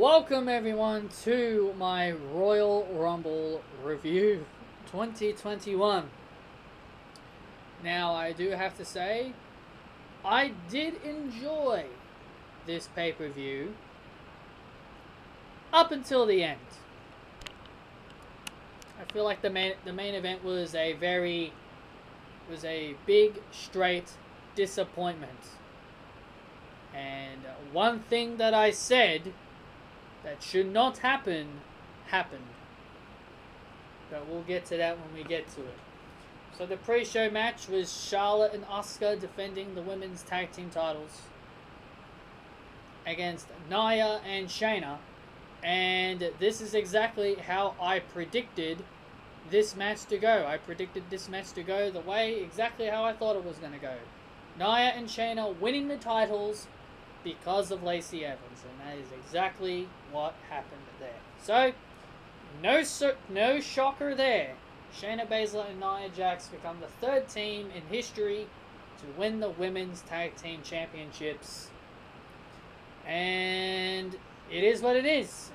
Welcome everyone to my Royal Rumble review 2021. Now I do have to say, I did enjoy this pay-per-view up until the end. I feel like the main event was a big straight disappointment. And one thing that I said that should not happen, happened. But we'll get to that when we get to it. So the pre-show match was Charlotte and Asuka defending the women's tag team titles against Nia and Shayna. And this is exactly how I predicted this match to go. I predicted this match to go the way exactly how I thought it was going to go. Nia and Shayna winning the titles because of Lacey Evans, and that is exactly what happened there. So, no shocker there. Shayna Baszler and Nia Jax become the third team in history to win the Women's Tag Team Championships. And it is what it is.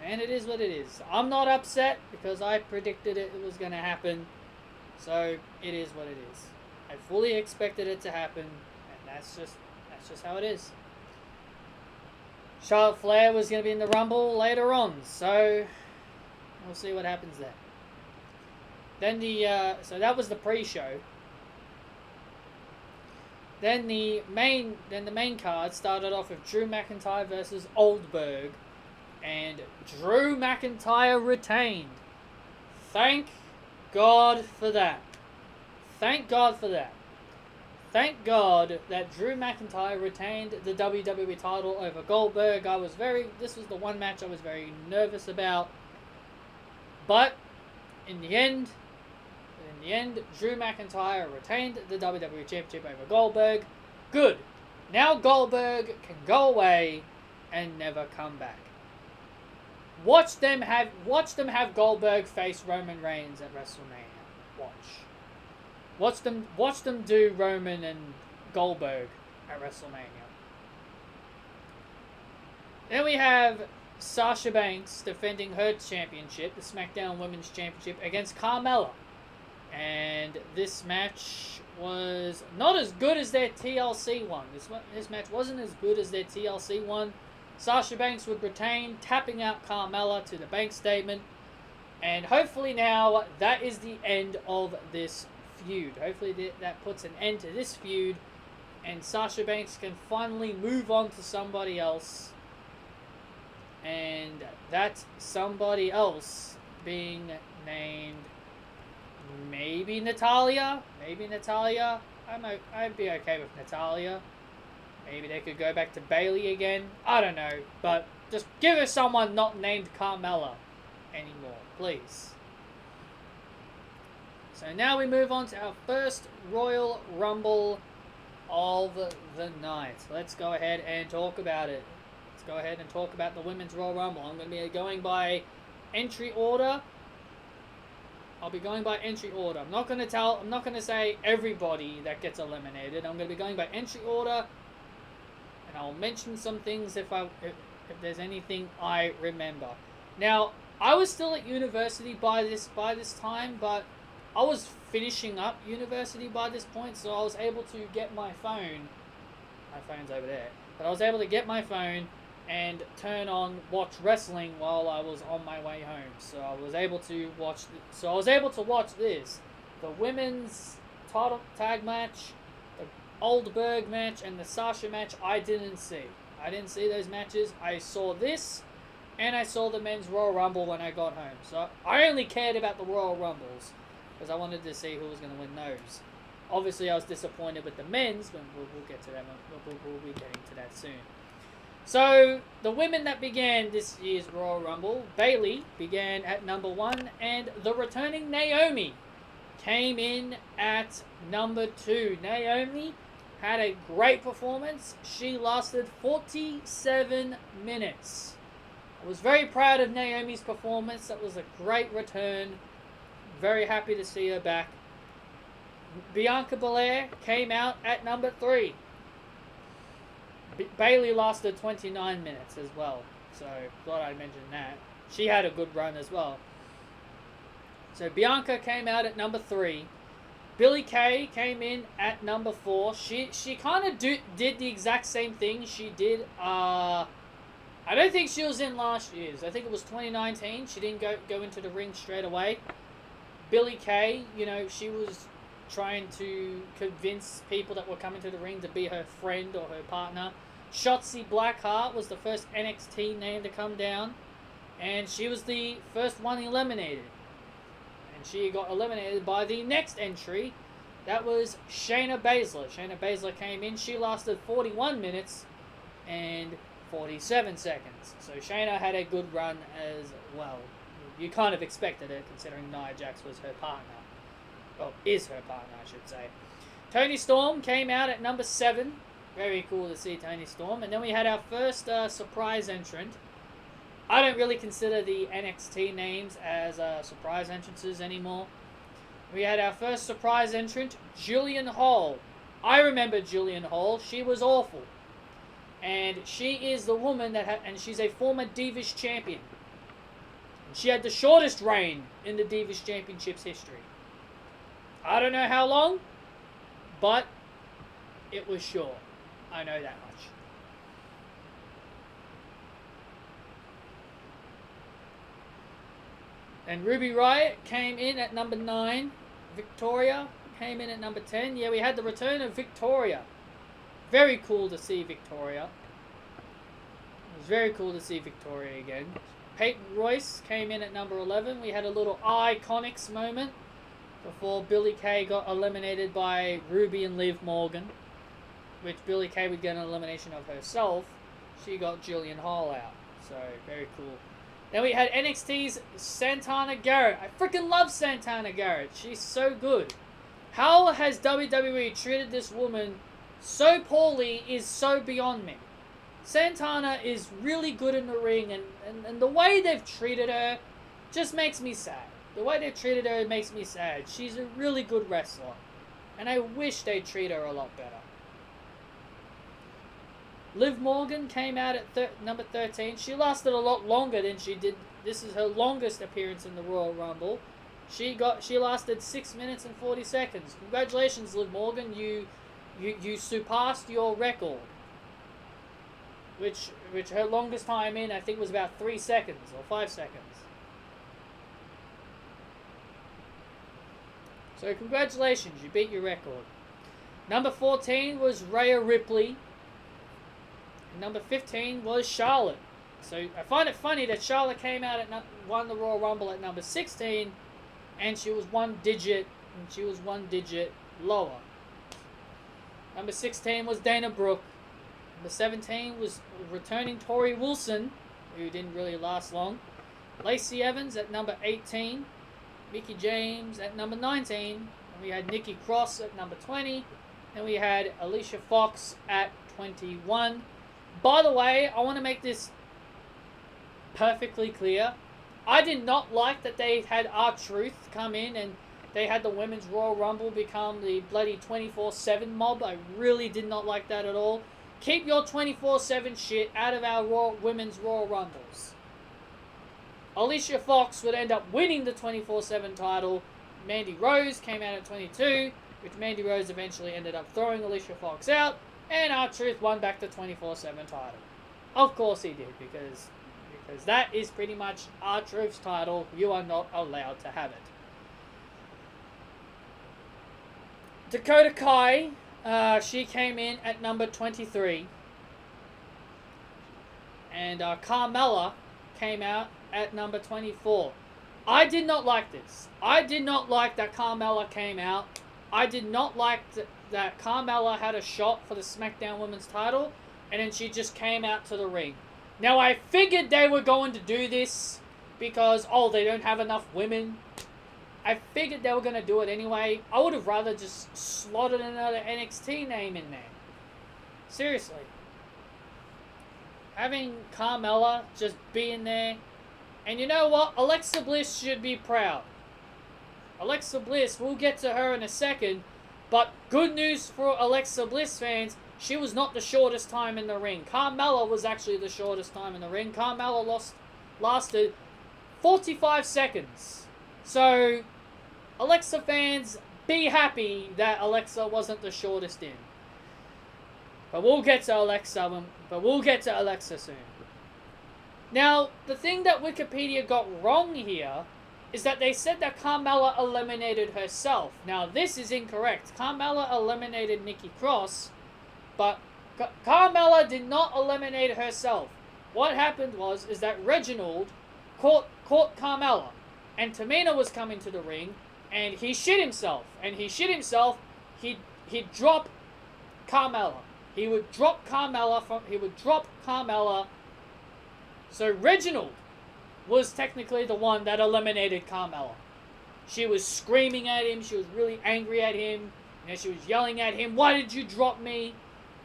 I'm not upset because I predicted it was going to happen. So, it is what it is. I fully expected it to happen, and that's just how it is. Charlotte Flair was going to be in the Rumble later on, so we'll see what happens there. Then so that was the pre-show. Then the main card started off with Drew McIntyre versus Oldberg, and Drew McIntyre retained. Thank God for that. Thank God that Drew McIntyre retained the WWE title over Goldberg. This was the one match I was very nervous about. But in the end, Drew McIntyre retained the WWE Championship over Goldberg. Good. Now Goldberg can go away and never come back. Watch them have Goldberg face Roman Reigns at WrestleMania. Watch them do Roman and Goldberg at WrestleMania. Then we have Sasha Banks defending her championship, the SmackDown Women's Championship, against Carmella. And this match was not as good as their TLC one. This match wasn't as good as their TLC one. Sasha Banks would retain, tapping out Carmella to the bank statement. And hopefully now that is the end of this feud. Hopefully that puts an end to this feud, and Sasha Banks can finally move on to somebody else, and that somebody else being named maybe Natalya. I'd be okay with Natalya. Maybe they could go back to Bayley again. I don't know, but just give us someone not named Carmella anymore, please. So now we move on to our first Royal Rumble of the night. Let's go ahead and talk about it. Let's go ahead and talk about the Women's Royal Rumble. I'm going to be going by entry order. I'll be going by entry order. I'm not going to say everybody that gets eliminated. I'm going to be going by entry order, and I'll mention some things if there's anything I remember. Now, I was still at university by this time, but I was finishing up university by this point, so I was able to get my phone. My phone's over there. But I was able to get my phone and watch wrestling while I was on my way home. So I was able to watch this. The women's title tag match, the Oldberg match, and the Sasha match I didn't see. I didn't see those matches. I saw this, and I saw the men's Royal Rumble when I got home. So I only cared about the Royal Rumbles, because I wanted to see who was going to win those. Obviously, I was disappointed with the men's, but we'll get to that. We'll be getting to that soon. So, the women that began this year's Royal Rumble, Bayley began at number 1, and the returning Naomi came in at number 2. Naomi had a great performance. She lasted 47 minutes. I was very proud of Naomi's performance. That was a great return. Very happy to see her back. Bianca Belair came out at number 3. Bayley lasted 29 minutes as well. So, thought I'd mention that. She had a good run as well. So, Bianca came out at number 3. Billie Kay came in at number 4. She kind of did the exact same thing she did. I don't think she was in last year's. I think it was 2019. She didn't go into the ring straight away. Billie Kay, you know, she was trying to convince people that were coming to the ring to be her friend or her partner. Shotzi Blackheart was the first NXT name to come down, and she was the first one eliminated. And she got eliminated by the next entry. That was Shayna Baszler. Shayna Baszler came in. She lasted 41 minutes and 47 seconds. So Shayna had a good run as well. You kind of expected it, considering Nia Jax was her partner. Well, is her partner, I should say. Toni Storm came out at number 7. Very cool to see Toni Storm. And then we had our first surprise entrant. I don't really consider the NXT names as surprise entrances anymore. We had our first surprise entrant, Jillian Hall. I remember Jillian Hall. She was awful. And she is the woman that and she's a former Divas champion. She had the shortest reign in the Divas Championships history. I don't know how long, but it was short. I know that much. And Ruby Riott came in at number 9. Victoria came in at number 10. Yeah, we had the return of Victoria. Very cool to see Victoria. It was very cool to see Victoria again. Peyton Royce came in at number 11. We had a little Iconics moment before Billie Kay got eliminated by Ruby and Liv Morgan, which Billie Kay would get an elimination of herself. She got Jillian Hall out. So, very cool. Then we had NXT's Santana Garrett. I freaking love Santana Garrett. She's so good. How has WWE treated this woman so poorly is so beyond me. Santana is really good in the ring, and the way they've treated her just makes me sad. The way they've treated her makes me sad. She's a really good wrestler, and I wish they'd treat her a lot better. Liv Morgan came out at number 13. She lasted a lot longer than she did. This is her longest appearance in the Royal Rumble. She lasted 6 minutes and 40 seconds. Congratulations, Liv Morgan. You surpassed your record, which her longest time in, I think, was about 3 seconds or 5 seconds. So congratulations, you beat your record. Number 14 was Rhea Ripley. And number 15 was Charlotte. So I find it funny that Charlotte came out won the Royal Rumble at number 16, and she was one digit lower. Number 16 was Dana Brooke. Number 17 was returning Tori Wilson, who didn't really last long. Lacey Evans at number 18. Mickie James at number 19. And we had Nikki Cross at number 20. And we had Alicia Fox at 21. By the way, I want to make this perfectly clear. I did not like that they had R-Truth come in and they had the Women's Royal Rumble become the bloody 24/7 mob. I really did not like that at all. Keep your 24/7 shit out of our Women's Royal Rumbles. Alicia Fox would end up winning the 24/7 title. Mandy Rose came out at 22, which Mandy Rose eventually ended up throwing Alicia Fox out, and R-Truth won back the 24/7 title. Of course he did, because that is pretty much R-Truth's title. You are not allowed to have it. Dakota Kai, she came in at number 23. And Carmella came out at number 24. I did not like this. I did not like that Carmella came out. I did not like that Carmella had a shot for the SmackDown Women's title, and then she just came out to the ring. Now, I figured they were going to do this because, they don't have enough women. I figured they were going to do it anyway. I would have rather just slotted another NXT name in there. Seriously. Having Carmella just be in there. And you know what? Alexa Bliss should be proud. Alexa Bliss, we'll get to her in a second. But good news for Alexa Bliss fans, she was not the shortest time in the ring. Carmella was actually the shortest time in the ring. Carmella lasted 45 seconds. So, Alexa fans, be happy that Alexa wasn't the shortest in. But we'll get to Alexa soon. Now, the thing that Wikipedia got wrong here is that they said that Carmella eliminated herself. Now, this is incorrect. Carmella eliminated Nikki Cross, but Carmella did not eliminate herself. What happened is that Reginald caught Carmella, and Tamina was coming to the ring, and he shit himself. He'd drop Carmella. He would drop Carmella. So Reginald was technically the one that eliminated Carmella. She was screaming at him. She was really angry at him. You know, she was yelling at him, "Why did you drop me?"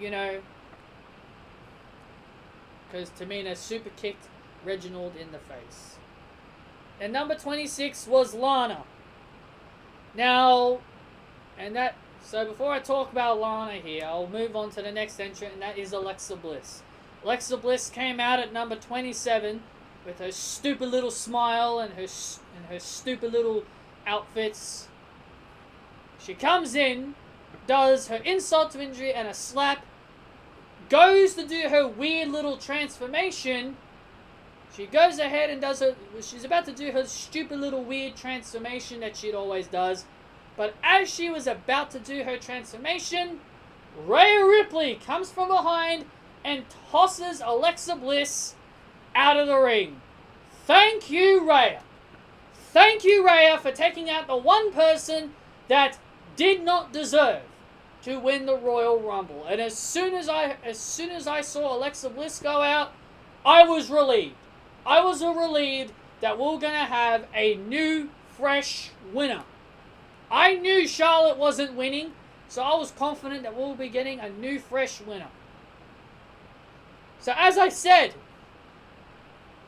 You know, because Tamina super kicked Reginald in the face. And number 26 was Lana. Now, so before I talk about Lana here, I'll move on to the next entrant, and that is Alexa Bliss. Alexa Bliss came out at number 27 with her stupid little smile and her stupid little outfits. She comes in, does her insult to injury and a slap, goes to do her weird little transformation. She goes ahead and she's about to do her stupid little weird transformation that she always does. But as she was about to do her transformation, Rhea Ripley comes from behind and tosses Alexa Bliss out of the ring. Thank you, Rhea. Thank you, Rhea, for taking out the one person that did not deserve to win the Royal Rumble. And as soon as I saw Alexa Bliss go out, I was relieved. I was relieved that we're going to have a new, fresh winner. I knew Charlotte wasn't winning, so I was confident that we'll be getting a new, fresh winner. So as I said,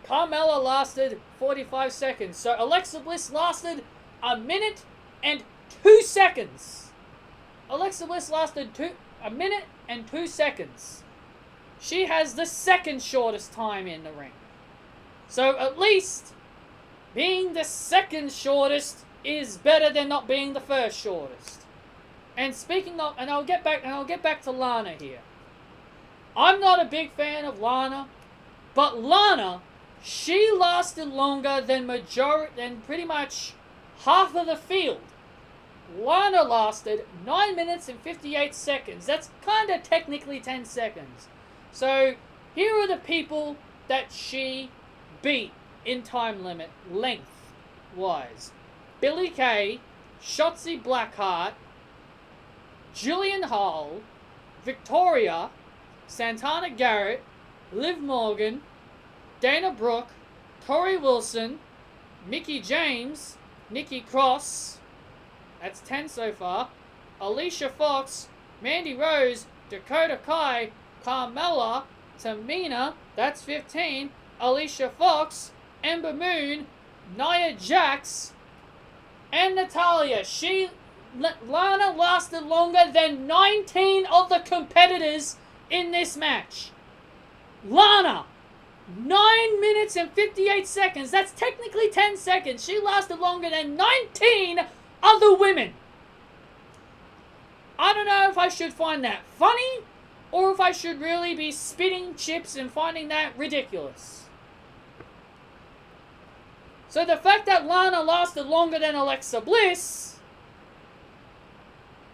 Carmella lasted 45 seconds. So Alexa Bliss lasted a minute and 2 seconds. Alexa Bliss lasted a minute and 2 seconds. She has the second shortest time in the ring. So at least being the second shortest is better than not being the first shortest. And speaking of, and I'll get back to Lana here. I'm not a big fan of Lana, but Lana, she lasted longer than pretty much half of the field. Lana lasted 9 minutes and 58 seconds. That's kind of technically 10 seconds. So here are the people that she beat in time limit, length-wise. Billie Kay, Shotzi Blackheart, Jillian Hall, Victoria, Santana Garrett, Liv Morgan, Dana Brooke, Tori Wilson, Mickie James, Nikki Cross, that's 10 so far, Alicia Fox, Mandy Rose, Dakota Kai, Carmella, Tamina, that's 15, Alicia Fox, Ember Moon, Nia Jax, and Natalya. Lana lasted longer than 19 of the competitors in this match. Lana, 9 minutes and 58 seconds. That's technically 10 seconds. She lasted longer than 19 other women. I don't know if I should find that funny or if I should really be spitting chips and finding that ridiculous. So the fact that Lana lasted longer than Alexa Bliss,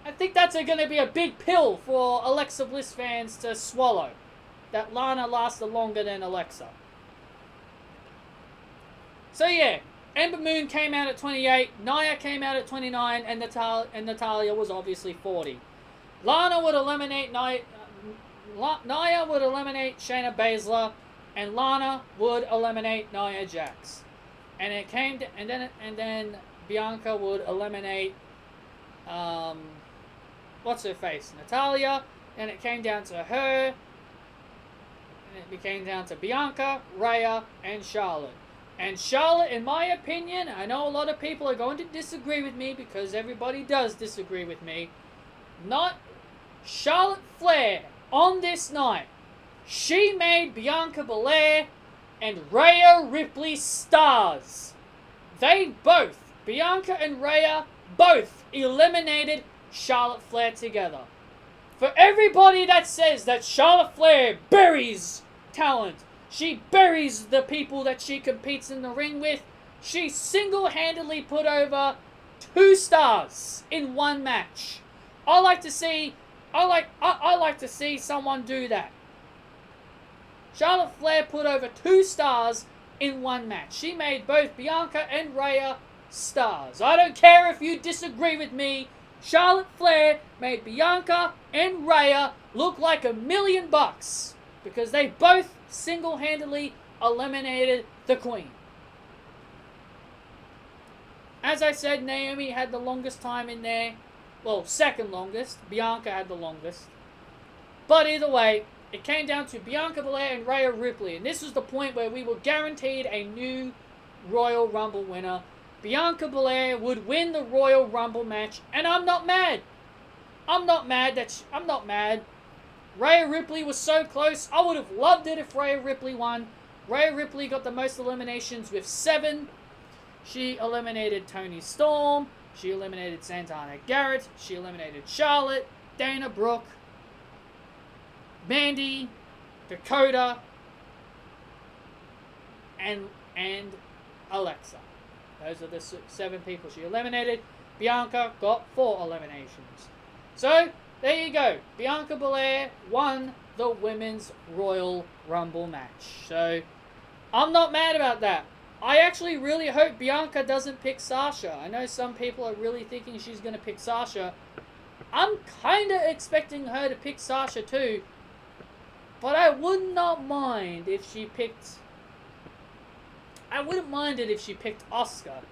I think that's going to be a big pill for Alexa Bliss fans to swallow. That Lana lasted longer than Alexa. So yeah, Ember Moon came out at 28, Nia came out at 29, and Natalya was obviously 40. Lana would eliminate Nia would eliminate Shayna Baszler, and Lana would eliminate Nia Jax. And it came to, and then Bianca would eliminate what's her face, Natalya, and it came down to her, and it came down to Bianca, Rhea, and Charlotte. And Charlotte, in my opinion, I know a lot of people are going to disagree with me because everybody does disagree with me. Charlotte Flair on this night, she made Bianca Belair and Rhea Ripley stars. They both, Bianca and Rhea, both eliminated Charlotte Flair together. For everybody that says that Charlotte Flair buries talent, she buries the people that she competes in the ring with, she single-handedly put over 2 stars in one match. I like to see someone do that. Charlotte Flair put over 2 stars in one match. She made both Bianca and Rhea stars. I don't care if you disagree with me. Charlotte Flair made Bianca and Rhea look like $1 million because they both single-handedly eliminated the Queen. As I said, Naomi had the longest time in there. Well, second longest. Bianca had the longest. But either way, it came down to Bianca Belair and Rhea Ripley. And this was the point where we were guaranteed a new Royal Rumble winner. Bianca Belair would win the Royal Rumble match. And I'm not mad. I'm not mad. Rhea Ripley was so close. I would have loved it if Rhea Ripley won. Rhea Ripley got the most eliminations with 7. She eliminated Toni Storm. She eliminated Santana Garrett. She eliminated Charlotte, Dana Brooke, Mandy, Dakota, and Alexa. Those are the 7 people she eliminated. Bianca got 4 eliminations. So, there you go. Bianca Belair won the Women's Royal Rumble match. So, I'm not mad about that. I actually really hope Bianca doesn't pick Sasha. I know some people are really thinking she's going to pick Sasha. I'm kind of expecting her to pick Sasha too. But I would not mind if she picked... I wouldn't mind it if she picked Asuka.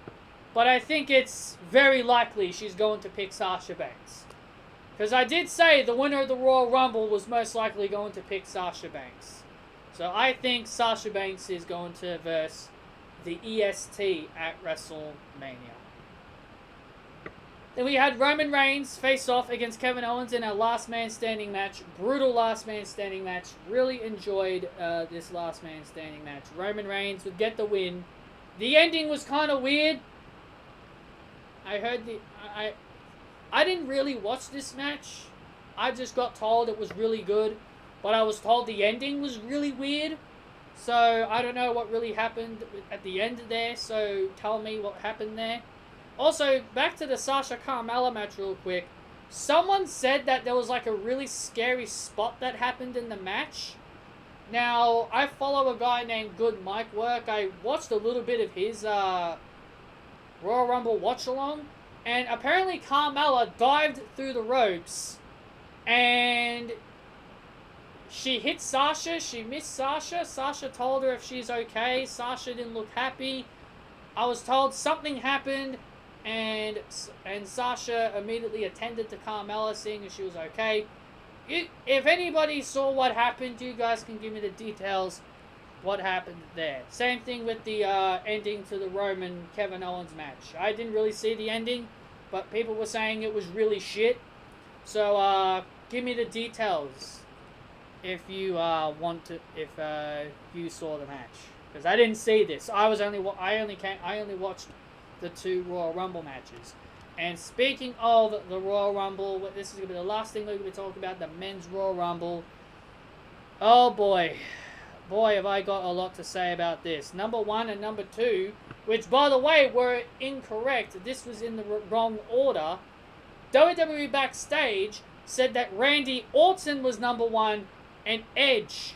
But I think it's very likely she's going to pick Sasha Banks. Because I did say the winner of the Royal Rumble was most likely going to pick Sasha Banks. So I think Sasha Banks is going to verse the EST at WrestleMania. Then we had Roman Reigns face off against Kevin Owens in a last man standing match. Brutal last man standing match. Really enjoyed this last man standing match. Roman Reigns would get the win. The ending was kind of weird. I didn't really watch this match. I just got told it was really good. But I was told the ending was really weird. So, I don't know what really happened at the end there, so tell me what happened there. Also, back to the Sasha Carmella match real quick. Someone said that there was like a really scary spot that happened in the match. Now, I follow a guy named Good Mike Work. I watched a little bit of his Royal Rumble watch-along. And apparently Carmella dived through the ropes. And... she hit Sasha, she missed Sasha. Sasha told her if she's okay. Sasha didn't look happy. I was told something happened, and Sasha immediately attended to Carmella, seeing if she was okay. If anybody saw what happened, you guys can give me the details what happened there. Same thing with the ending to the Roman Kevin Owens match. I didn't really see the ending, but people were saying it was really shit. So, give me the details. If you if you saw the match, because I didn't see this. I only watched the 2 Royal Rumble matches. And speaking of the Royal Rumble, this is gonna be the last thing we're gonna be talking about, the Men's Royal Rumble. Oh boy, have I got a lot to say about this. Number 1 and number 2, which by the way were incorrect. This was in the wrong order. WWE backstage said that Randy Orton was number 1. And Edge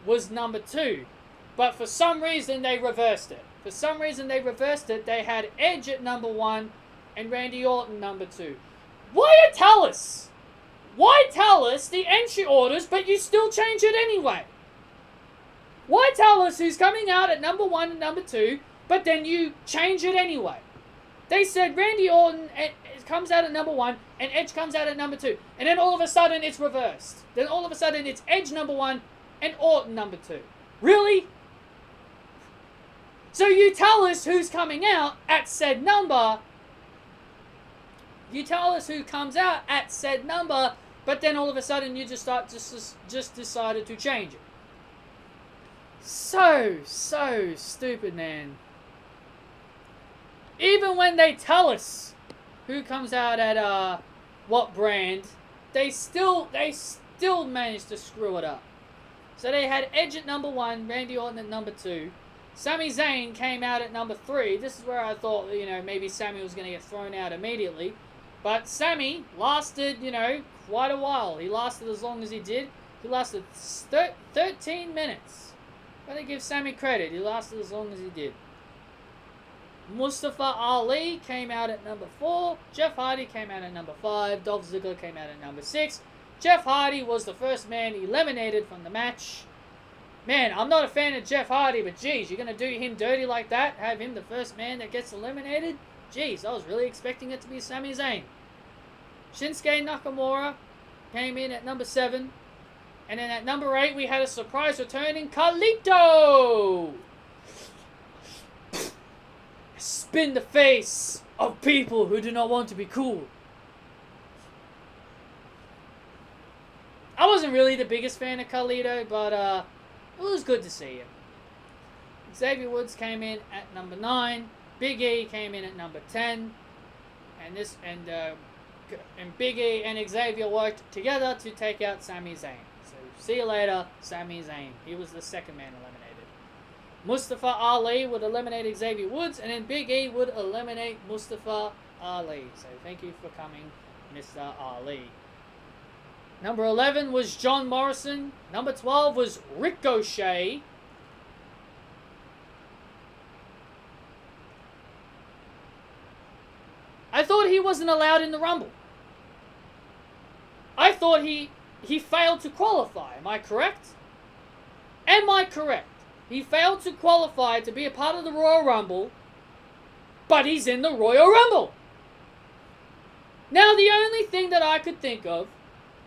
was number 2. But for some reason, they reversed it. They had Edge at number 1 and Randy Orton number 2. Why tell us the entry orders, but you still change it anyway? Why tell us who's coming out at number 1 and number 2, but then you change it anyway? They said Randy Orton comes out at number 1 and Edge comes out at number 2. And then all of a sudden it's reversed. Then all of a sudden it's Edge number 1 and Orton number 2. Really? So you tell us who's coming out at said number. You tell us who comes out at said number, But then all of a sudden you just decided to change it. So stupid, man. Even when they tell us who comes out at what brand, they still managed to screw it up. So they had Edge at number 1, Randy Orton at number 2. Sami Zayn came out at number 3. This is where I thought, maybe Sami was going to get thrown out immediately. But Sami lasted, quite a while. He lasted as long as he did. He lasted 13 minutes. I'm going to give Sami credit. He lasted as long as he did. Mustafa Ali came out at number 4. Jeff Hardy came out at number 5. Dolph Ziggler came out at number 6. Jeff Hardy was the first man eliminated from the match. Man, I'm not a fan of Jeff Hardy, but geez, you're going to do him dirty like that? Have him the first man that gets eliminated? Jeez, I was really expecting it to be Sami Zayn. Shinsuke Nakamura came in at number 7. And then at number 8, we had a surprise return in Carlito. Spin the face of people who do not want to be cool. I wasn't really the biggest fan of Carlito, but it was good to see him. Xavier Woods came in at number 9. Big E came in at number 10. And Big E and Xavier worked together to take out Sami Zayn. So see you later, Sami Zayn. He was the second man eliminated. Mustafa Ali would eliminate Xavier Woods, and then Big E would eliminate Mustafa Ali. So thank you for coming, Mr. Ali. Number 11 was John Morrison. Number 12 was Ricochet. I thought he wasn't allowed in the Rumble. I thought he failed to qualify. Am I correct? Am I correct? He failed to qualify to be a part of the Royal Rumble, but he's in the Royal Rumble. Now, the only thing that I could think of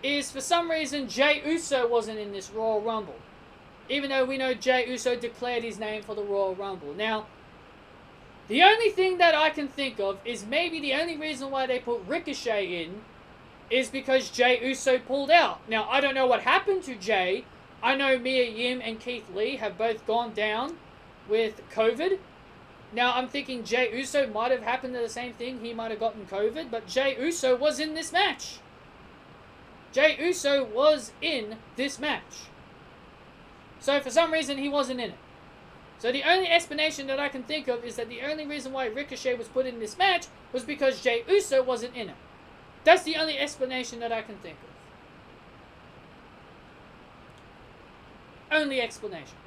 is for some reason Jey Uso wasn't in this Royal Rumble. Even though we know Jey Uso declared his name for the Royal Rumble. Now, the only thing that I can think of is maybe the only reason why they put Ricochet in is because Jey Uso pulled out. Now, I don't know what happened to Jey. I know Mia Yim and Keith Lee have both gone down with COVID. Now, I'm thinking Jey Uso might have happened to the same thing. He might have gotten COVID, but Jey Uso was in this match. Jey Uso was in this match. So, for some reason, he wasn't in it. So, the only explanation that I can think of is that the only reason why Ricochet was put in this match was because Jey Uso wasn't in it. That's the only explanation that I can think of. Only explanation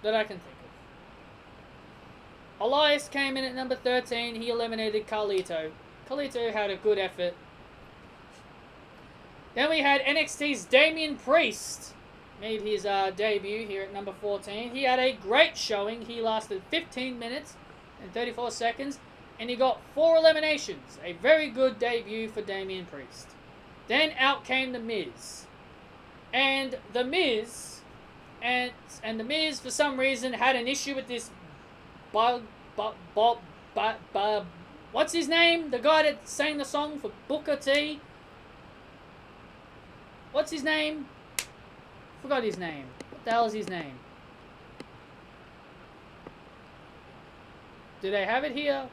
that I can think of. Elias came in at number 13. He eliminated Carlito. Carlito had a good effort. Then we had NXT's Damian Priest. Made his debut here at number 14. He had a great showing. He lasted 15 minutes and 34 seconds. And he got 4 eliminations. A very good debut for Damian Priest. Then out came The Miz. And The Miz... And The Miz, for some reason, had an issue with this... what's his name? The guy that sang the song for Booker T. What's his name? Forgot his name. What the hell is his name? Do they have it here?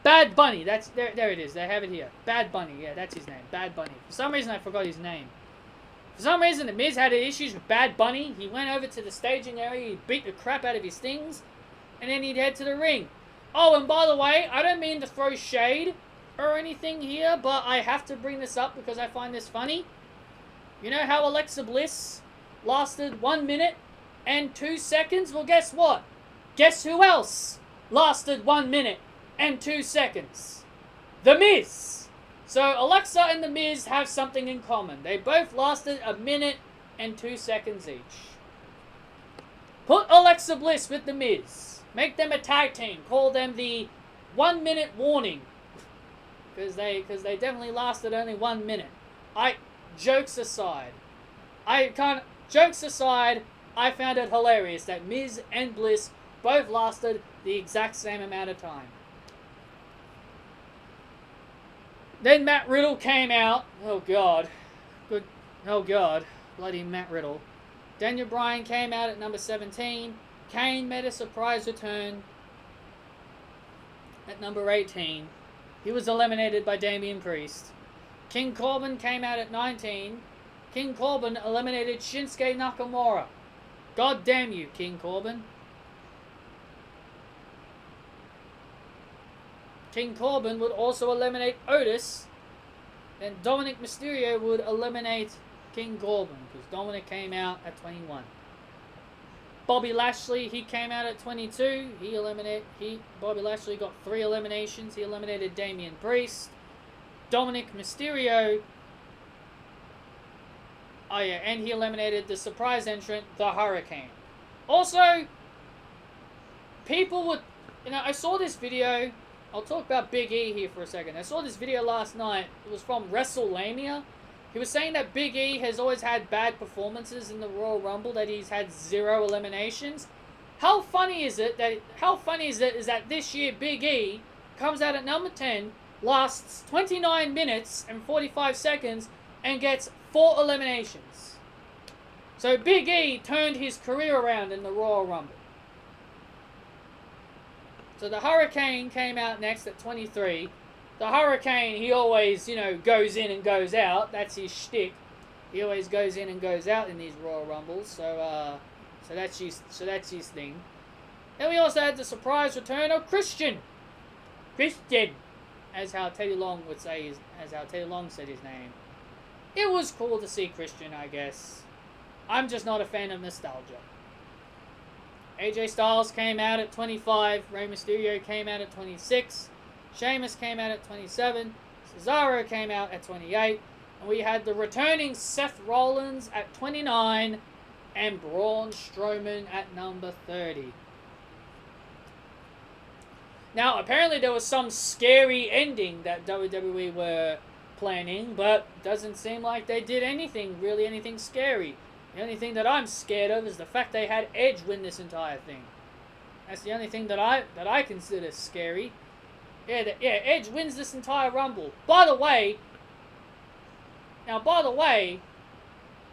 Bad Bunny. That's there it is. They have it here. Bad Bunny. Yeah, that's his name. Bad Bunny. For some reason, I forgot his name. For some reason, The Miz had issues with Bad Bunny. He went over to the staging area. He beat the crap out of his things. And then he'd head to the ring. Oh, and by the way, I don't mean to throw shade or anything here, but I have to bring this up because I find this funny. You know how Alexa Bliss lasted 1 minute and 2 seconds? Well, guess what? Guess who else lasted 1 minute and 2 seconds? The Miz. So Alexa and The Miz have something in common. They both lasted 1 minute and 2 seconds each. Put Alexa Bliss with The Miz. Make them a tag team. Call them the 1 minute warning. Because they definitely lasted only 1 minute. Jokes aside, I found it hilarious that Miz and Bliss both lasted the exact same amount of time. Then Matt Riddle came out. Oh, God. Good. Oh, God. Bloody Matt Riddle. Daniel Bryan came out at number 17. Kane made a surprise return at number 18. He was eliminated by Damian Priest. King Corbin came out at 19. King Corbin eliminated Shinsuke Nakamura. God damn you, King Corbin. King Corbin would also eliminate Otis, and Dominic Mysterio would eliminate King Corbin, because Dominic came out at 21. Bobby Lashley, he came out at 22. Bobby Lashley got 3 eliminations. He eliminated Damian Priest. Dominic Mysterio. Oh yeah, and he eliminated the surprise entrant, the Hurricane. Also, people would, I saw this video. I'll talk about Big E here for a second. I saw this video last night. It was from WrestleMania. He was saying that Big E has always had bad performances in the Royal Rumble, that he's had 0 eliminations. How funny is it that this year Big E comes out at number 10, lasts 29 minutes and 45 seconds, and gets 4 eliminations. So Big E turned his career around in the Royal Rumble. So the Hurricane came out next at 23. The Hurricane, he always, goes in and goes out. That's his shtick. He always goes in and goes out in these Royal Rumbles. So that's his thing. Then we also had the surprise return of Christian, as how Teddy Long said his name. It was cool to see Christian, I guess. I'm just not a fan of nostalgia. AJ Styles came out at 25. Rey Mysterio came out at 26. Sheamus came out at 27. Cesaro came out at 28. And we had the returning Seth Rollins at 29. And Braun Strowman at number 30. Now, apparently there was some scary ending that WWE were planning, but doesn't seem like they did anything scary. The only thing that I'm scared of is the fact they had Edge win this entire thing. That's the only thing that I consider scary. Edge wins this entire Rumble. By the way,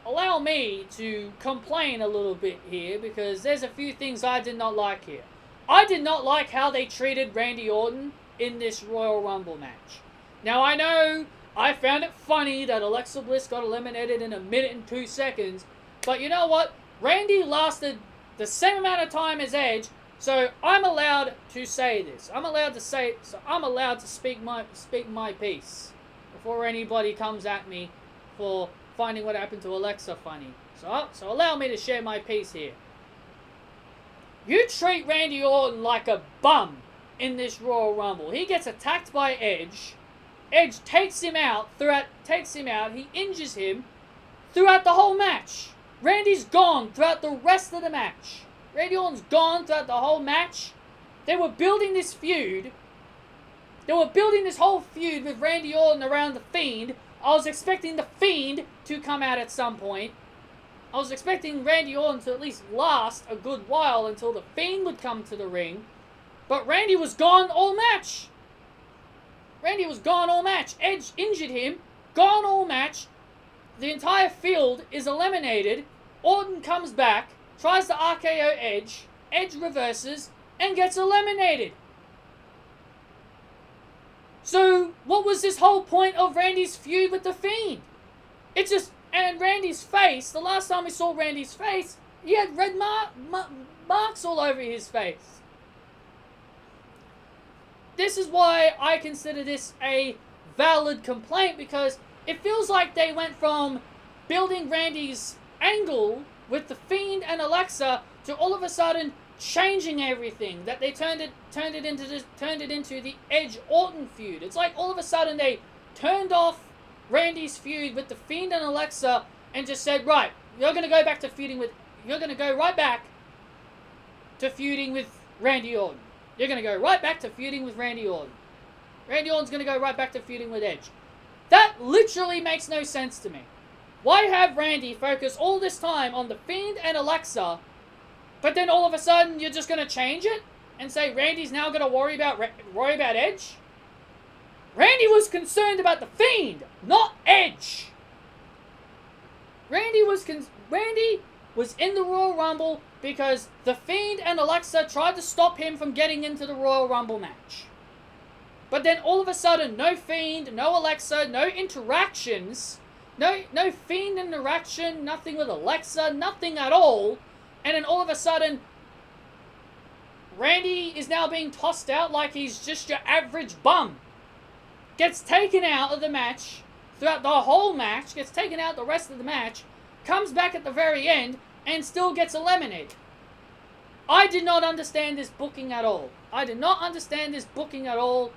allow me to complain a little bit here, because there's a few things I did not like here. I did not like how they treated Randy Orton in this Royal Rumble match. Now, I know I found it funny that Alexa Bliss got eliminated in 1 minute and 2 seconds, but you know what? Randy lasted the same amount of time as Edge, so I'm allowed to say this. I'm allowed to speak my piece before anybody comes at me for finding what happened to Alexa funny. So allow me to share my piece here. You treat Randy Orton like a bum in this Royal Rumble. He gets attacked by Edge. Edge takes him out. He injures him throughout the whole match. Randy's gone throughout the rest of the match. Randy Orton's gone throughout the whole match. They were building this feud. They were building this whole feud with Randy Orton around the Fiend. I was expecting the Fiend to come out at some point. I was expecting Randy Orton to at least last a good while until the Fiend would come to the ring. But Randy was gone all match. Edge injured him. Gone all match. The entire field is eliminated. Orton comes back, tries to RKO Edge. Edge reverses and gets eliminated. So, what was this whole point of Randy's feud with the Fiend? And Randy's face, the last time we saw Randy's face, he had red marks all over his face. This is why I consider this a valid complaint, because it feels like they went from building Randy's angle with the Fiend and Alexa to all of a sudden changing everything. That they turned it into the Edge Orton feud. It's like all of a sudden they turned off Randy's feud with the Fiend and Alexa and just said, right, you're gonna go right back to feuding with Randy Orton. You're gonna go right back to feuding with Randy Orton. Randy Orton's gonna go right back to feuding with Edge. That literally makes no sense to me. Why have Randy focus all this time on the Fiend and Alexa, but then all of a sudden you're just gonna change it and say Randy's now gonna worry about Edge? Randy was concerned about the Fiend, not Edge. Randy was in the Royal Rumble because the Fiend and Alexa tried to stop him from getting into the Royal Rumble match. But then all of a sudden, no Fiend, no Alexa, no interactions, no Fiend interaction, nothing with Alexa, nothing at all. And then all of a sudden, Randy is now being tossed out like he's just your average bum. Gets taken out of the match throughout the whole match, gets taken out the rest of the match, comes back at the very end, and still gets eliminated. I did not understand this booking at all. I did not understand this booking at all.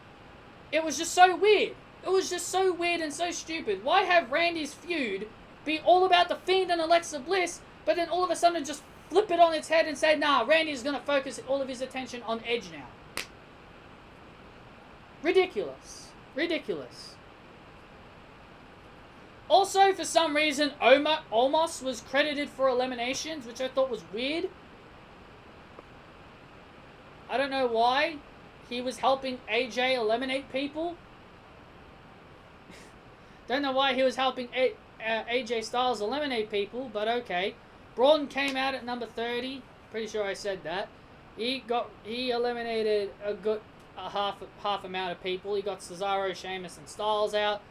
It was just so weird. It was just so weird and so stupid. Why have Randy's feud be all about the Fiend and Alexa Bliss, but then all of a sudden just flip it on its head and say, nah, Randy's going to focus all of his attention on Edge now. Ridiculous. Ridiculous. Also, for some reason, Omos was credited for eliminations, which I thought was weird. I don't know why. He was helping AJ eliminate people. Don't know why he was helping AJ Styles eliminate people, but okay. Braun came out at number 30. Pretty sure I said that. He eliminated a half amount of people. He got Cesaro, Sheamus, and Styles out.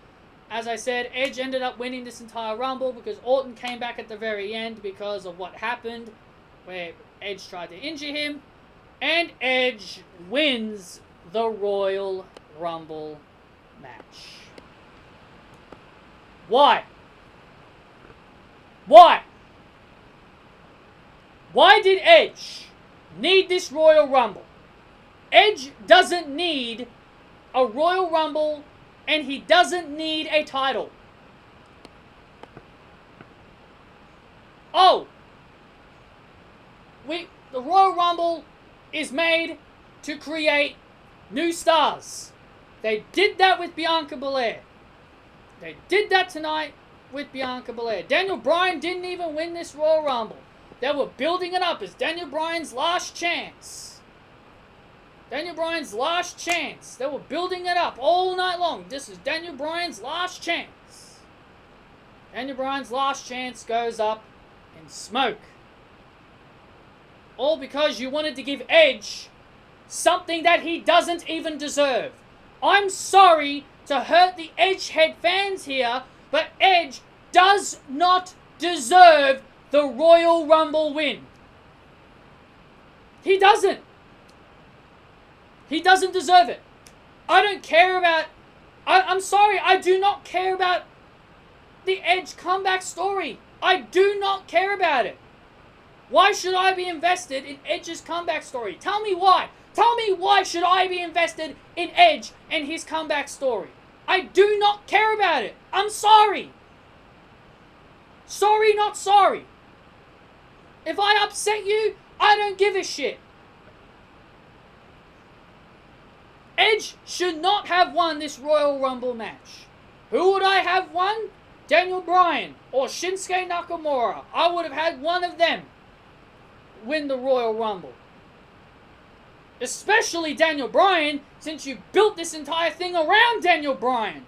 As I said, Edge ended up winning this entire Rumble because Orton came back at the very end because of what happened, where Edge tried to injure him. And Edge wins the Royal Rumble match. Why? Why? Why did Edge need this Royal Rumble? Edge doesn't need a Royal Rumble, and he doesn't need a title. Oh! The Royal Rumble is made to create new stars. They did that with Bianca Belair. They did that tonight with Bianca Belair. Daniel Bryan didn't even win this Royal Rumble. They were building it up as Daniel Bryan's last chance. Daniel Bryan's last chance. They were building it up all night long. This is Daniel Bryan's last chance. Daniel Bryan's last chance goes up in smoke. All because you wanted to give Edge something that he doesn't even deserve. I'm sorry to hurt the Edgehead fans here, but Edge does not deserve the Royal Rumble win. He doesn't. He doesn't deserve it. I don't care about... I'm sorry, I do not care about the Edge comeback story. I do not care about it. Why should I be invested in Edge's comeback story? Tell me why. Tell me why should I be invested in Edge and his comeback story? I do not care about it. I'm sorry. Sorry, not sorry. If I upset you, I don't give a shit. Edge should not have won this Royal Rumble match. Who would I have won? Daniel Bryan or Shinsuke Nakamura. I would have had one of them win the Royal Rumble. Especially Daniel Bryan, since you built this entire thing around Daniel Bryan.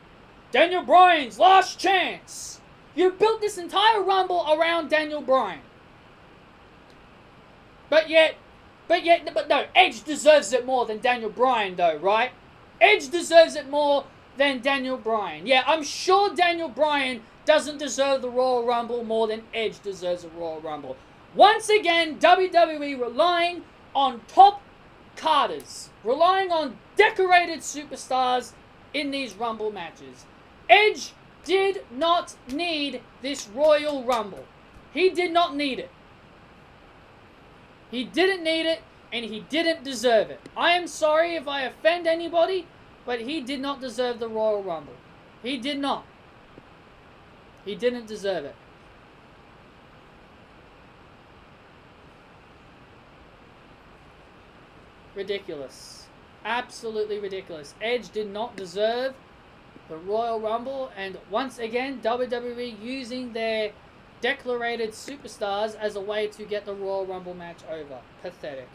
Daniel Bryan's last chance. You built this entire Rumble around Daniel Bryan. But no, Edge deserves it more than Daniel Bryan though, right? Edge deserves it more than Daniel Bryan. Yeah, I'm sure Daniel Bryan doesn't deserve the Royal Rumble more than Edge deserves the Royal Rumble. Once again, WWE relying on top carders, relying on decorated superstars in these Rumble matches. Edge did not need this Royal Rumble. He did not need it. He didn't need it, and he didn't deserve it. I am sorry if I offend anybody, but he did not deserve the Royal Rumble. He did not. He didn't deserve it. Ridiculous. Absolutely ridiculous. Edge did not deserve the Royal Rumble, and once again, WWE using their declarated superstars as a way to get the Royal Rumble match over. Pathetic.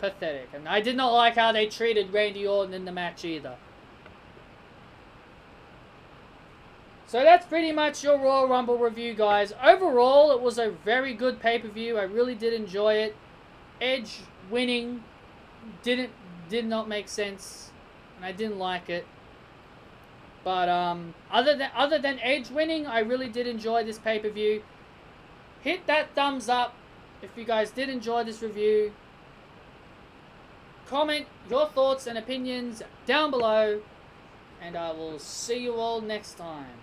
Pathetic. And I did not like how they treated Randy Orton in the match either. So that's pretty much your Royal Rumble review, guys. Overall, it was a very good pay-per-view. I really did enjoy it. Edge winning did not make sense, and I didn't like it. But other than Edge winning, I really did enjoy this pay-per-view. Hit that thumbs up if you guys did enjoy this review. Comment your thoughts and opinions down below, and I will see you all next time.